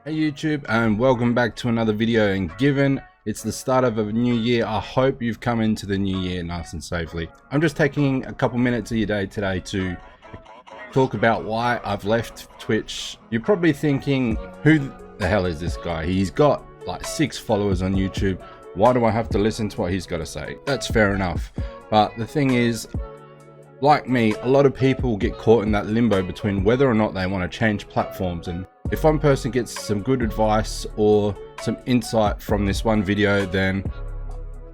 Hey YouTube, and welcome back to another video. And given it's the start of a new year, I hope you've come into the new year nice and safely. I'm just taking a couple minutes of your day today to talk about why I've left Twitch. You're probably thinking, who the hell is this guy? He's got like 6 followers on YouTube. Why do I have to listen to what he's got to say? That's fair enough. But the thing is, like me, a lot of people get caught in that limbo between whether or not they want to change platforms. And if one person gets some good advice or some insight from this one video, then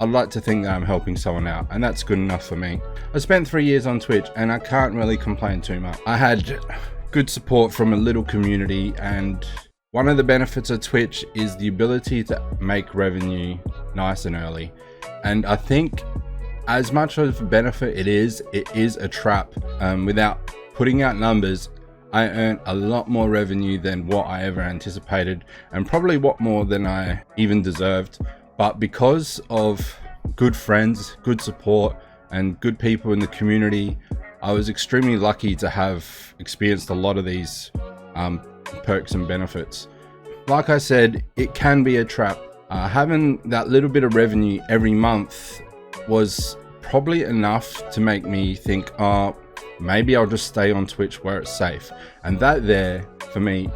I'd like to think that I'm helping someone out, and that's good enough for me. I spent 3 years on Twitch and I can't really complain too much. I had good support from a little community, and one of the benefits of Twitch is the ability to make revenue nice and early. And I think as much of a benefit it is a trap. Without putting out numbers, I earned a lot more revenue than what I ever anticipated, and probably what more than I even deserved. But because of good friends, good support, and good people in the community, I was extremely lucky to have experienced a lot of these perks and benefits. Like I said, it can be a trap. Having that little bit of revenue every month was probably enough to make me think, oh, maybe I'll just stay on Twitch where it's safe. And that there, for me,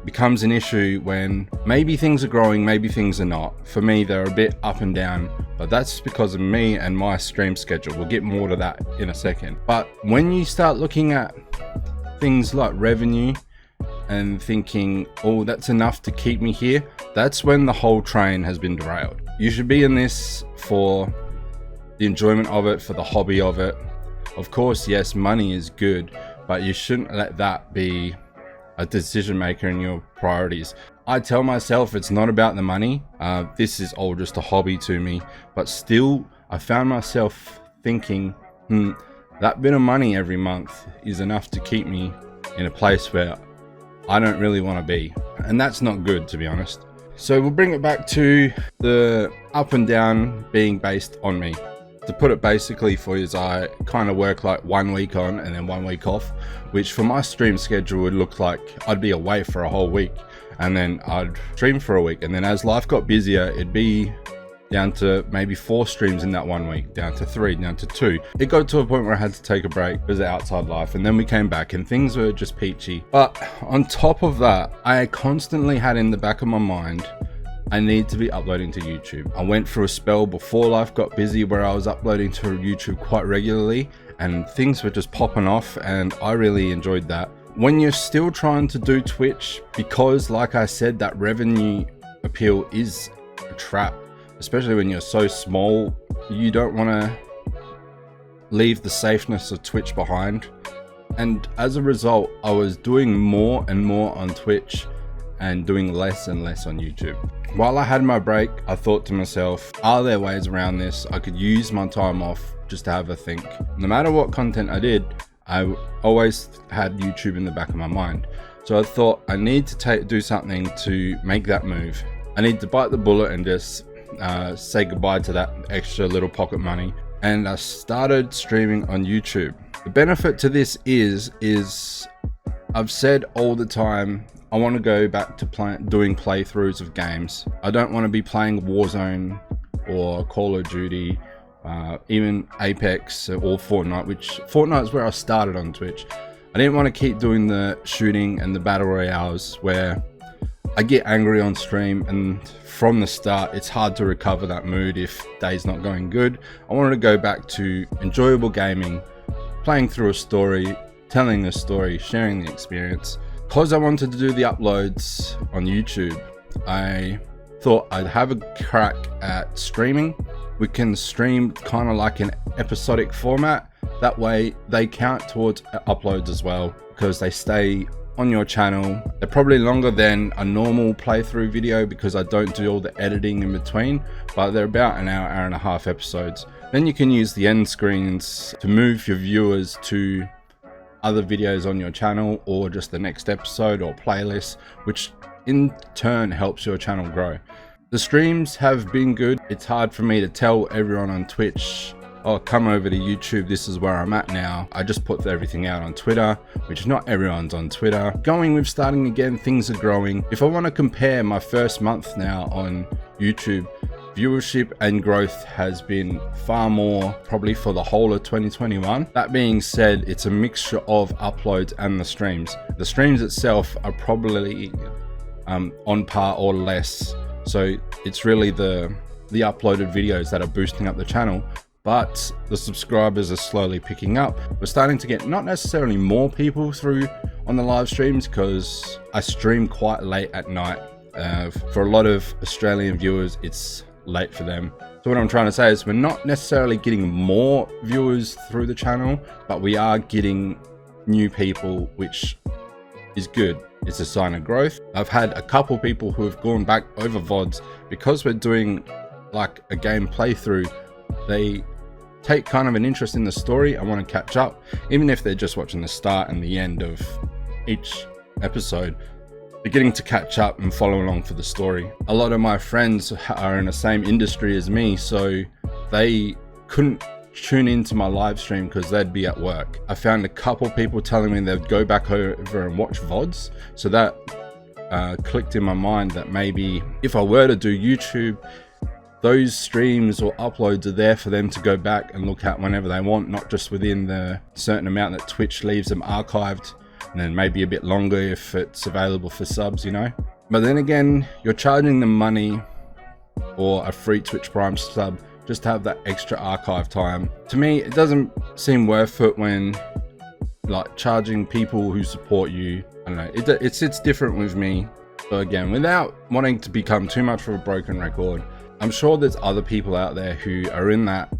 becomes an issue when maybe things are growing, maybe things are not. For me, they're a bit up and down, but that's because of me and my stream schedule. We'll get more to that in a second. But when you start looking at things like revenue and thinking, oh, that's enough to keep me here, that's when the whole train has been derailed. You should be in this for the enjoyment of it, for the hobby of it. Of course, yes, money is good, but you shouldn't let that be a decision maker in your priorities. I tell myself it's not about the money. This is all just a hobby to me, but still I found myself thinking, that bit of money every month is enough to keep me in a place where I don't really want to be. And that's not good, to be honest. So we'll bring it back to the up and down being based on me. To put it basically for you, is I kind of work like 1 week on and then 1 week off, which for my stream schedule would look like I'd be away for a whole week and then I'd stream for a week, and then as life got busier, it'd be down to maybe 4 streams in that 1 week, down to 3, down to 2. It got to a point where I had to take a break because of outside life, and then we came back and things were just peachy. But on top of that, I constantly had in the back of my mind, I need to be uploading to YouTube. I went through a spell before life got busy where I was uploading to YouTube quite regularly and things were just popping off, and I really enjoyed that. When you're still trying to do Twitch, because like I said, that revenue appeal is a trap, especially when you're so small, you don't want to leave the safeness of Twitch behind. And as a result, I was doing more and more on Twitch and doing less and less on YouTube. While I had my break, I thought to myself, are there ways around this? I could use my time off just to have a think. No matter what content I did, I always had YouTube in the back of my mind. So I thought I need to do something to make that move. I need to bite the bullet and just say goodbye to that extra little pocket money. And I started streaming on YouTube. The benefit to this is I've said all the time, I want to go back to doing playthroughs of games. I don't want to be playing Warzone or Call of Duty, even Apex or Fortnite, which Fortnite is where I started on Twitch. I didn't want to keep doing the shooting and the battle royales where I get angry on stream, and from the start it's hard to recover that mood if day's not going good. I wanted to go back to enjoyable gaming, playing through a story, telling a story, sharing the experience. Because I wanted to do the uploads on YouTube, I thought I'd have a crack at streaming. We can stream kind of like an episodic format. That way they count towards uploads as well, because they stay on your channel. They're probably longer than a normal playthrough video because I don't do all the editing in between, but they're about an hour, hour and a half episodes. Then you can use the end screens to move your viewers to other videos on your channel, or just the next episode or playlist, which in turn helps your channel grow. The streams have been good. It's hard for me to tell everyone on Twitch oh, come over to YouTube, this is where I'm at now. I just put everything out on Twitter, which not everyone's on Twitter. Going with starting again, things are growing. If I want to compare my first month now on YouTube, viewership and growth has been far more probably for the whole of 2021. That being said, it's a mixture of uploads and the streams. The streams itself are probably on par or less. So it's really the uploaded videos that are boosting up the channel, but the subscribers are slowly picking up. We're starting to get not necessarily more people through on the live streams because I stream quite late at night. For a lot of Australian viewers, it's late for them. So what I'm trying to say is we're not necessarily getting more viewers through the channel, but we are getting new people, which is good. It's a sign of growth. I've had a couple people who have gone back over VODs because we're doing like a game playthrough. They take kind of an interest in the story and want to catch up, even if they're just watching the start and the end of each episode. They're getting to catch up and follow along for the story. A lot of my friends are in the same industry as me, so they couldn't tune into my live stream because they'd be at work. I found a couple people telling me they'd go back over and watch VODs, so that clicked in my mind that maybe if I were to do YouTube, those streams or uploads are there for them to go back and look at whenever they want, not just within the certain amount that Twitch leaves them archived, and then maybe a bit longer if it's available for subs, you know. But then again, you're charging them money or a free Twitch Prime sub just to have that extra archive time. To me, it doesn't seem worth it when like charging people who support you. I don't know, it sits different with me. So again, without wanting to become too much of a broken record, I'm sure there's other people out there who are in that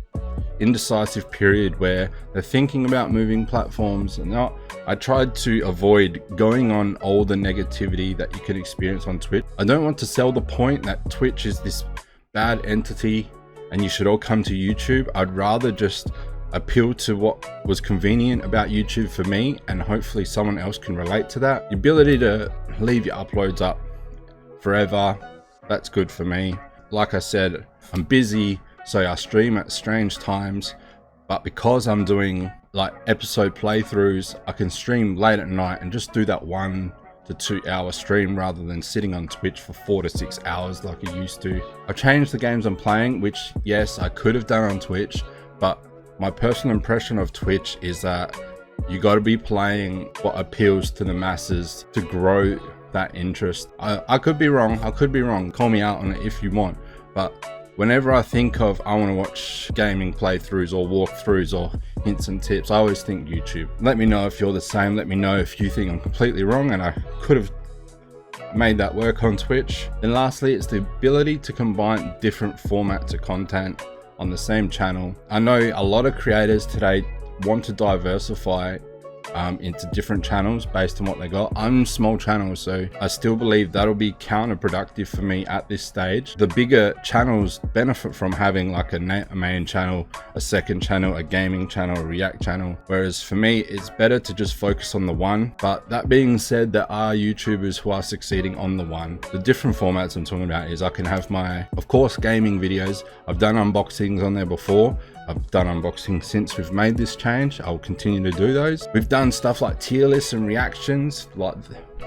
indecisive period where they're thinking about moving platforms. And I tried to avoid going on all the negativity that you can experience on Twitch. I don't want to sell the point that Twitch is this bad entity and you should all come to YouTube. I'd rather just appeal to what was convenient about YouTube for me, and hopefully someone else can relate to that. The ability to leave your uploads up forever, that's good for me. Like I said, I'm busy, so I stream at strange times, but because I'm doing like episode playthroughs, I can stream late at night and just do that 1 to 2 hour stream rather than sitting on Twitch for 4 to 6 hours like I used to. I've changed the games I'm playing, which yes, I could have done on Twitch, but my personal impression of Twitch is that you got to be playing what appeals to the masses to grow that interest. I could be wrong. Call me out on it if you want, but whenever I think of I want to watch gaming playthroughs or walkthroughs or hints and tips, I always think YouTube. Let me know if you're the same. Let me know if you think I'm completely wrong and I could have made that work on Twitch. And lastly, it's the ability to combine different formats of content on the same channel. I know a lot of creators today want to diversify into different channels based on what they got. I'm small channels, so I still believe that'll be counterproductive for me at this stage. The bigger channels benefit from having like a main channel, a second channel, a gaming channel, a react channel, whereas for me it's better to just focus on the one. But that being said, there are YouTubers who are succeeding on the one. The different formats I'm talking about is I can have my, of course, gaming videos. I've done unboxings on there before. I've done unboxing since we've made this change. I'll continue to do those. We've done stuff like tier lists and reactions, like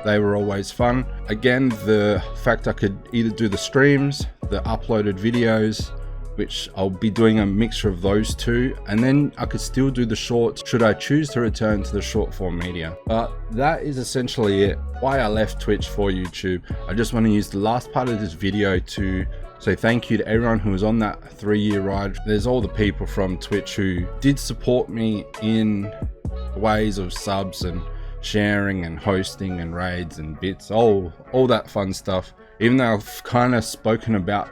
they were always fun. Again, the fact I could either do the streams, the uploaded videos, which I'll be doing a mixture of those two, and then I could still do the shorts should I choose to return to the short form media. But that is essentially it. Why I left Twitch for YouTube. I just want to use the last part of this video to say thank you to everyone who was on that 3-year ride. There's all the people from Twitch who did support me in ways of subs and sharing and hosting and raids and bits, all that fun stuff. Even though I've kind of spoken about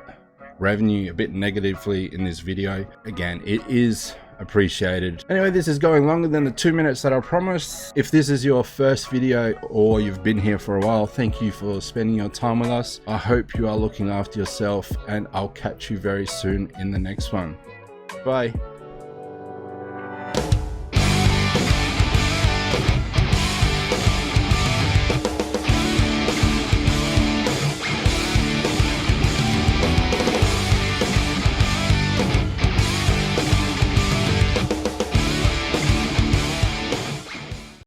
revenue a bit negatively in this video, again, it is appreciated. Anyway, this is going longer than the 2 minutes that I promised. If this is your first video or you've been here for a while, thank you for spending your time with us. I hope you are looking after yourself, and I'll catch you very soon in the next one. Bye.